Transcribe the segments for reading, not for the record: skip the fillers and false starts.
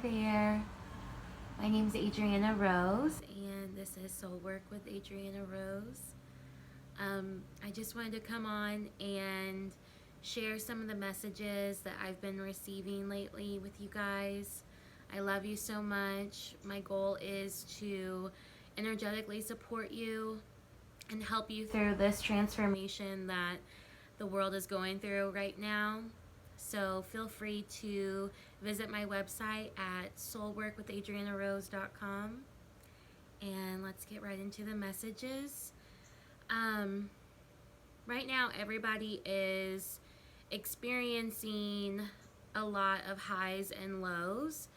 there. My name is Adrianna Rose, and this is Soul Work with Adrianna Rose. I just wanted to come on and share some of the messages that I've been receiving lately with you guys. I love you so much. My goal is to energetically support you and help you through this transformation that the world is going through right now. So feel free to visit my website at soulworkwithadriannarose.com, and let's get right into the messages. Right now everybody is experiencing a lot of highs and lows,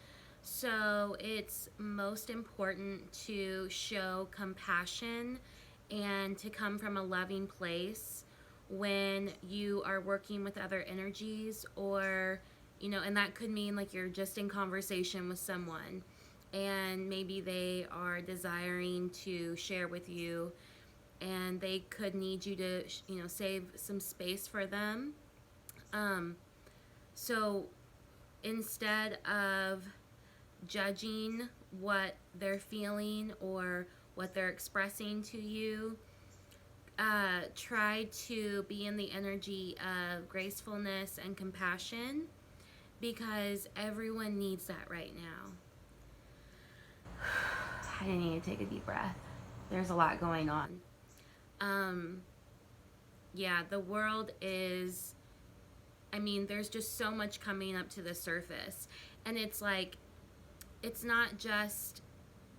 so it's most important to show compassion and to come from a loving place when you are working with other energies, or and that could mean like you're just in conversation with someone and maybe they are desiring to share with you and they could need you to save some space for them. So instead of judging what they're feeling or what they're expressing to you, try to be in the energy of gracefulness and compassion, because everyone needs that right now. I need to take a deep breath. There's a lot going on. Yeah, the world is, there's just so much coming up to the surface, and it's like, it's not just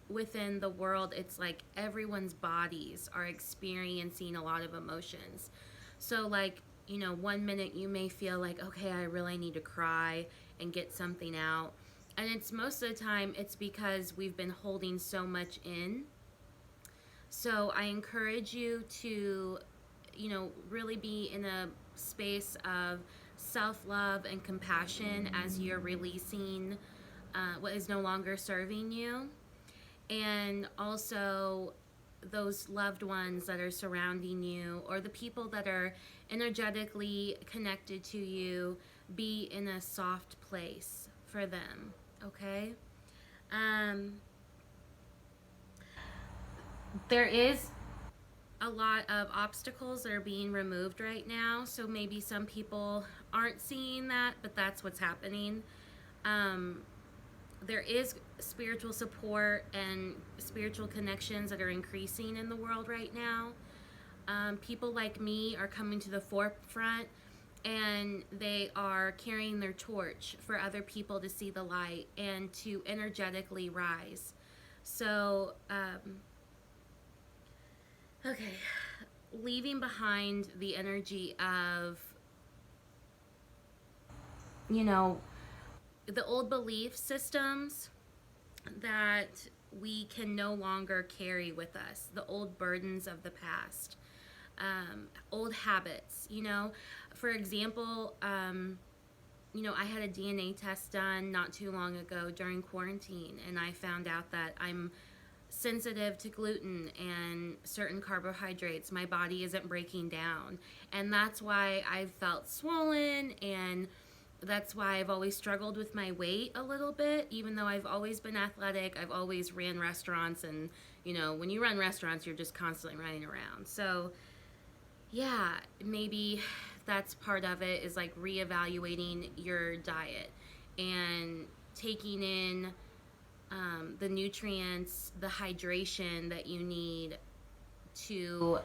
within the world, it's like everyone's bodies are experiencing a lot of emotions. So like, 1 minute you may feel like, okay, I really need to cry and get something out, and it's most of the time it's because we've been holding so much in. So I encourage you to really be in a space of self-love and compassion as you're releasing what is no longer serving you. And also those loved ones that are surrounding you, or the people that are energetically connected to you, be in a soft place for them, okay? There is a lot of obstacles that are being removed right now, so maybe some people aren't seeing that, but that's what's happening. There is spiritual support and spiritual connections that are increasing in the world right now. People like me are coming to the forefront, and they are carrying their torch for other people to see the light and to energetically rise. So, okay, leaving behind the energy of, the old belief systems that we can no longer carry with us, the old burdens of the past, old habits. For example, I had a DNA test done not too long ago during quarantine, and I found out that I'm sensitive to gluten and certain carbohydrates. My body isn't breaking down, and that's why I've felt swollen, and that's why I've always struggled with my weight a little bit. Even though I've always been athletic, I've always ran restaurants, and when you run restaurants, you're just constantly running around. So yeah, maybe that's part of it, is like reevaluating your diet and taking in the nutrients, the hydration that you need to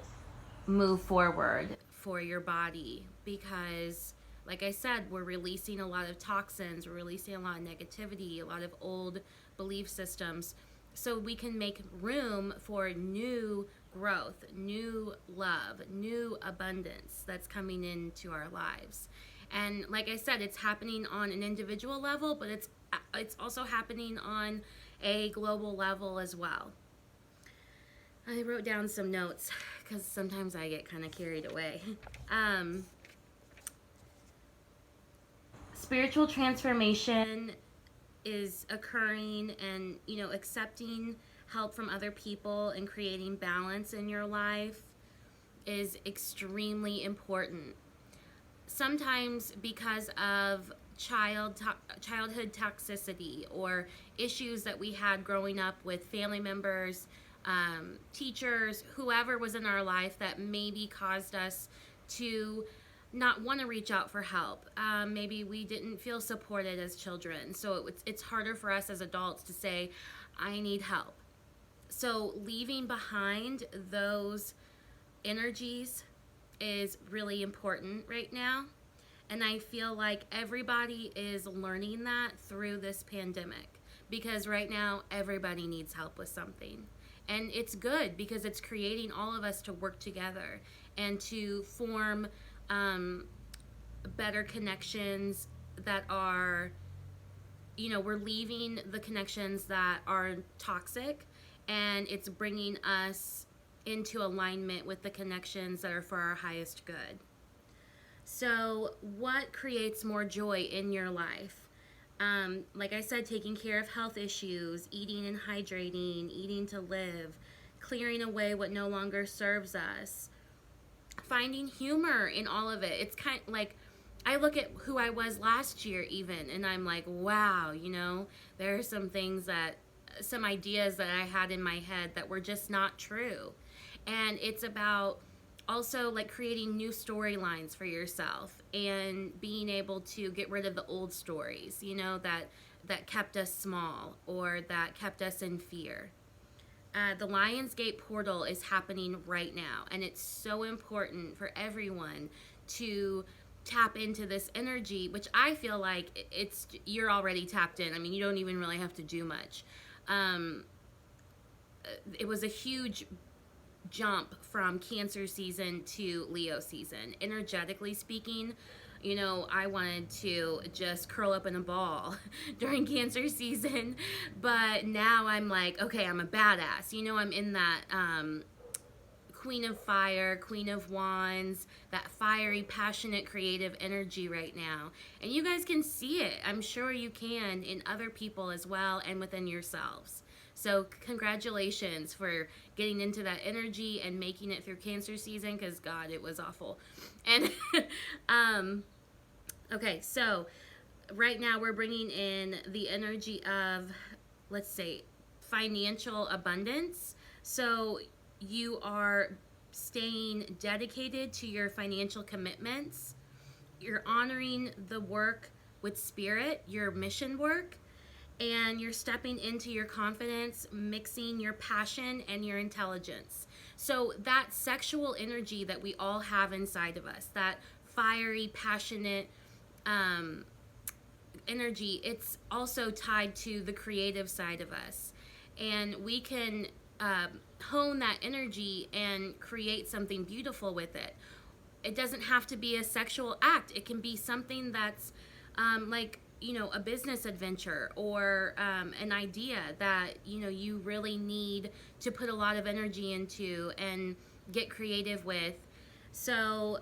move forward for your body. Because like I said, we're releasing a lot of toxins, we're releasing a lot of negativity, a lot of old belief systems, so we can make room for new growth, new love, new abundance that's coming into our lives. And like I said, it's happening on an individual level, but it's also happening on a global level as well. I wrote down some notes because sometimes I get kind of carried away. Spiritual transformation is occurring, and accepting help from other people and creating balance in your life is extremely important. sometimes because of childhood toxicity or issues that we had growing up with family members, teachers, whoever was in our life that maybe caused us to not want to reach out for help. Maybe we didn't feel supported as children, so it's harder for us as adults to say, I need help. So leaving behind those energies is really important right now. And I feel like everybody is learning that through this pandemic, because right now everybody needs help with something. And it's good because it's creating all of us to work together and to form better connections that are, we're leaving the connections that are toxic, and it's bringing us into alignment with the connections that are for our highest good. So what creates more joy in your life? Like I said, taking care of health issues, eating and hydrating, eating to live, clearing away what no longer serves us, finding humor in all of it. It's kind of like, I look at who I was last year even, and I'm like, wow, there are some things some ideas that I had in my head that were just not true. And it's about also like creating new storylines for yourself and being able to get rid of the old stories, that kept us small or that kept us in fear. The Lionsgate portal is happening right now, and it's so important for everyone to tap into this energy, which I feel like you're already tapped in. I mean, you don't even really have to do much. It was a huge jump from Cancer season to Leo season. Energetically speaking, I wanted to just curl up in a ball during Cancer season, but now I'm like, okay, I'm a badass. I'm in that Queen of Fire, Queen of Wands, that fiery, passionate, creative energy right now. And you guys can see it. I'm sure you can in other people as well and within yourselves. So congratulations for getting into that energy and making it through Cancer season, because God, it was awful. And okay, so right now we're bringing in the energy of, let's say, financial abundance. So you are staying dedicated to your financial commitments. You're honoring the work with spirit, your mission work, and you're stepping into your confidence, mixing your passion and your intelligence. So that sexual energy that we all have inside of us, that fiery, passionate energy, it's also tied to the creative side of us. And we can hone that energy and create something beautiful with it. It doesn't have to be a sexual act. It can be something that's like, a business adventure or an idea that, you really need to put a lot of energy into and get creative with. So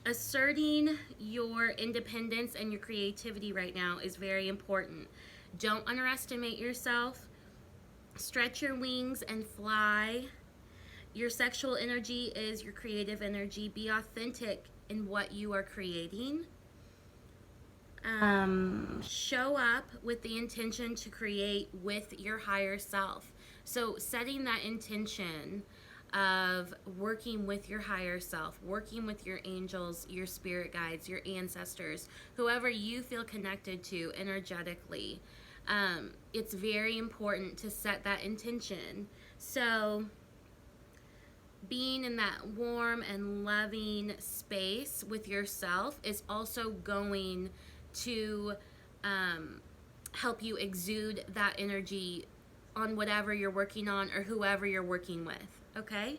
asserting your independence and your creativity right now is very important. Don't underestimate yourself. Stretch your wings and fly. Your sexual energy is your creative energy. Be authentic in what you are creating. Show up with the intention to create with your higher self. So setting that intention of working with your higher self, working with your angels, your spirit guides, your ancestors, whoever you feel connected to energetically. It's very important to set that intention. So being in that warm and loving space with yourself is also going to help you exude that energy on whatever you're working on or whoever you're working with, okay?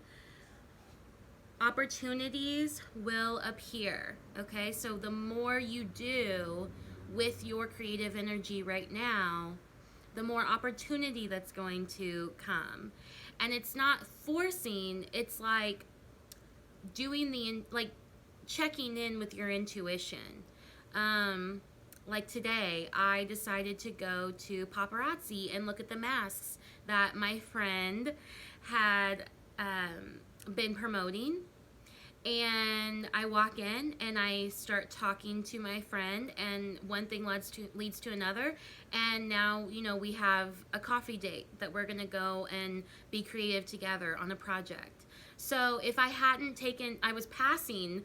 Opportunities will appear, okay? So the more you do with your creative energy right now, the more opportunity that's going to come. And it's not forcing, it's like doing checking in with your intuition. Like today, I decided to go to Paparazzi and look at the masks that my friend had been promoting. And I walk in and I start talking to my friend, and one thing leads to another. And now, we have a coffee date that we're going to go and be creative together on a project. So if I hadn't I was passing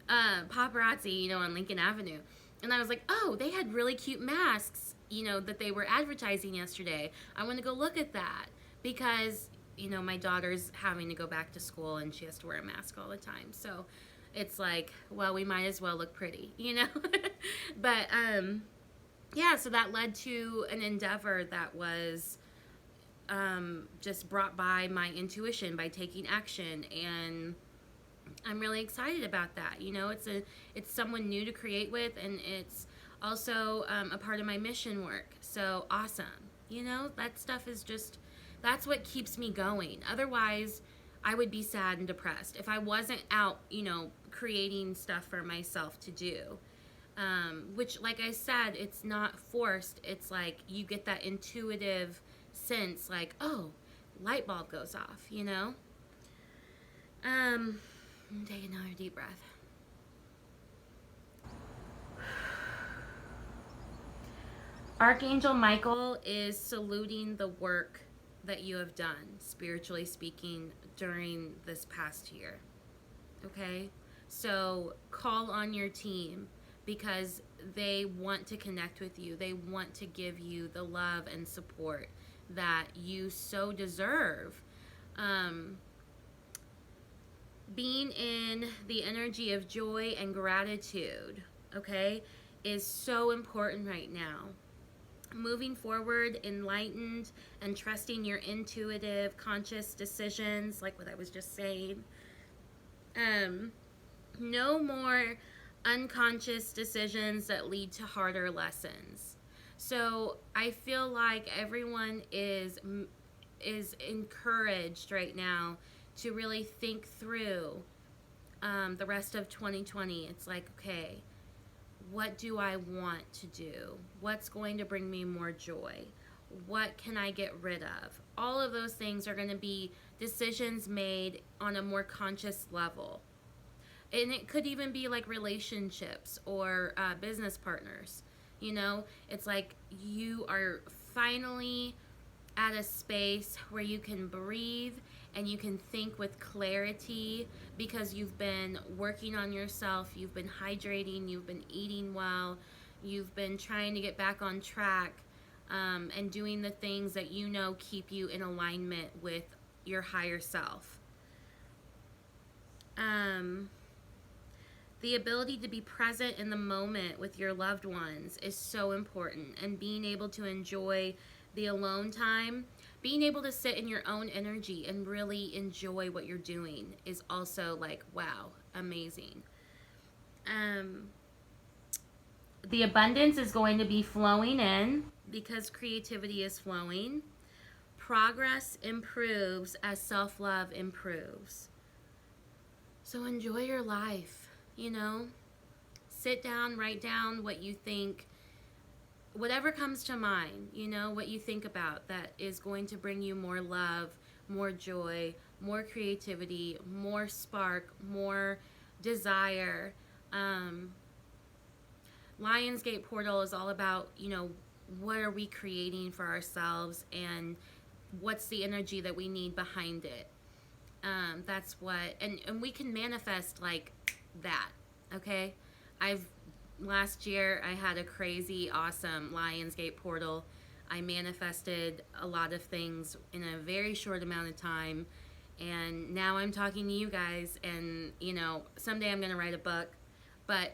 paparazzi, on Lincoln Avenue. And I was like, oh, they had really cute masks, that they were advertising yesterday. I want to go look at that because, my daughter's having to go back to school and she has to wear a mask all the time. So it's like, well, we might as well look pretty, But, yeah, so that led to an endeavor that was just brought by my intuition, by taking action, and I'm really excited about that. It's someone new to create with, and it's also a part of my mission work. So awesome. That stuff is that's what keeps me going. Otherwise, I would be sad and depressed if I wasn't out, creating stuff for myself to do. Which, like I said, it's not forced. It's like you get that intuitive sense, like, oh, light bulb goes off, Take another deep breath. Archangel Michael is saluting the work that you have done, spiritually speaking, during this past year. Okay? So call on your team because they want to connect with you. They want to give you the love and support that you so deserve. Being in the energy of joy and gratitude, okay, is so important right now. Moving forward, enlightened, and trusting your intuitive, conscious decisions, like what I was just saying. No more unconscious decisions that lead to harder lessons. So I feel like everyone is encouraged right now to really think through the rest of 2020. It's like, okay, what do I want to do? What's going to bring me more joy? What can I get rid of? All of those things are going to be decisions made on a more conscious level. And it could even be like relationships or business partners. It's like you are finally at a space where you can breathe and you can think with clarity because you've been working on yourself, you've been hydrating, you've been eating well, you've been trying to get back on track, and doing the things that keep you in alignment with your higher self. The ability to be present in the moment with your loved ones is so important, and being able to enjoy the alone time, being able to sit in your own energy and really enjoy what you're doing is also like, wow, amazing. The abundance is going to be flowing in because creativity is flowing. Progress improves as self-love improves. So enjoy your life, Sit down, write down what you think, whatever comes to mind, what you think about that is going to bring you more love, more joy, more creativity, more spark, more desire. Lionsgate Portal is all about, what are we creating for ourselves and what's the energy that we need behind it. That's what, and we can manifest like that, okay? Last year I had a crazy, awesome Lionsgate Portal. I manifested a lot of things in a very short amount of time, and now I'm talking to you guys, and, someday I'm going to write a book, but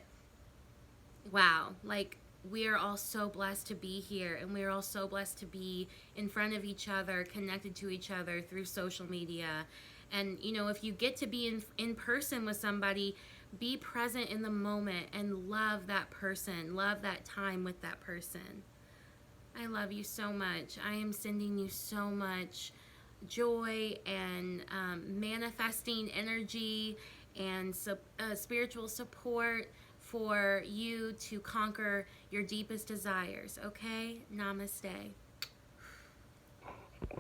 wow, like, we are all so blessed to be here, and we are all so blessed to be in front of each other, connected to each other through social media. And, if you get to be in person with somebody, be present in the moment and love that person, love that time with that person. I love you so much. I am sending you so much joy and manifesting energy and spiritual support for you to conquer your deepest desires, okay? Namaste.